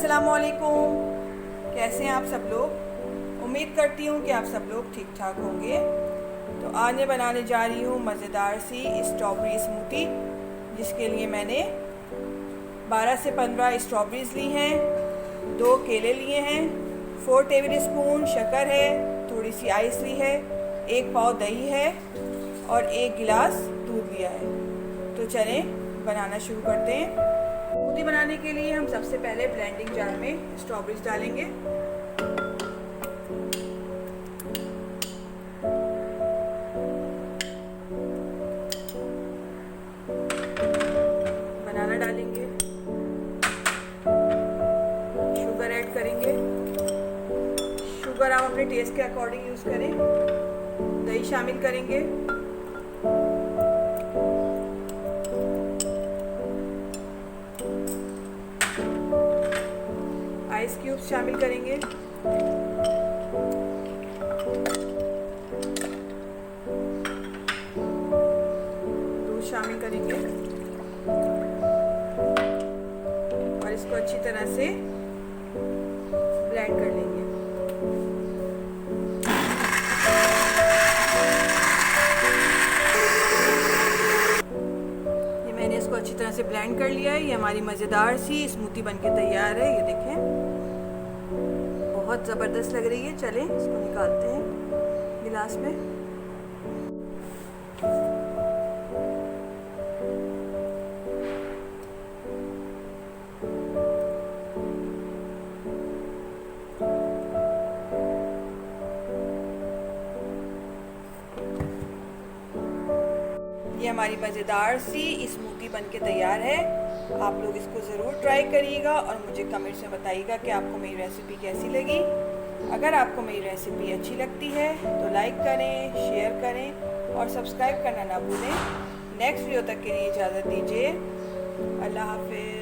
अस्सलामुअलैकुम। कैसे हैं आप सब लोग? उम्मीद करती हूँ कि आप सब लोग ठीक ठाक होंगे। तो आज मैं बनाने जा रही हूँ मज़ेदार सी स्ट्रॉबेरी स्मूदी, जिसके लिए मैंने 12 से 15 स्ट्रॉबेरीज़ ली हैं, 2 केले लिए हैं, 4 टेबल स्पून शक्कर है, थोड़ी सी आइस ली है, 1 पाव दही है और 1 गिलास दूध लिया है। तो चलें बनाना शुरू करते हैं। स्मूदी बनाने के लिए हम सबसे पहले ब्लेंडिंग जार में स्ट्रॉबेरीज डालेंगे। बनाना डालेंगे, शुगर ऐड करेंगे। शुगर आप अपने टेस्ट के अकॉर्डिंग यूज़ करें। दही शामिल करेंगे, आइस क्यूब्स शामिल करेंगे, दूध शामिल करेंगे और इसको अच्छी तरह से ब्लेंड कर लेंगे। ये मैंने इसको अच्छी तरह से ब्लेंड कर लिया है। ये हमारी मज़ेदार सी स्मूदी बनके तैयार है। ये देखें, बहुत ज़बरदस्त लग रही है। चलें इसको निकालते हैं गिलास में। ये हमारी मज़ेदार सी स्मूदी बनके तैयार है। आप लोग इसको ज़रूर ट्राई करिएगा और मुझे कमेंट्स में बताइएगा कि आपको मेरी रेसिपी कैसी लगी। अगर आपको मेरी रेसिपी अच्छी लगती है तो लाइक करें, शेयर करें और सब्सक्राइब करना ना भूलें। नेक्स्ट वीडियो तक के लिए इजाज़त दीजिए। अल्लाह हाफ़िज़।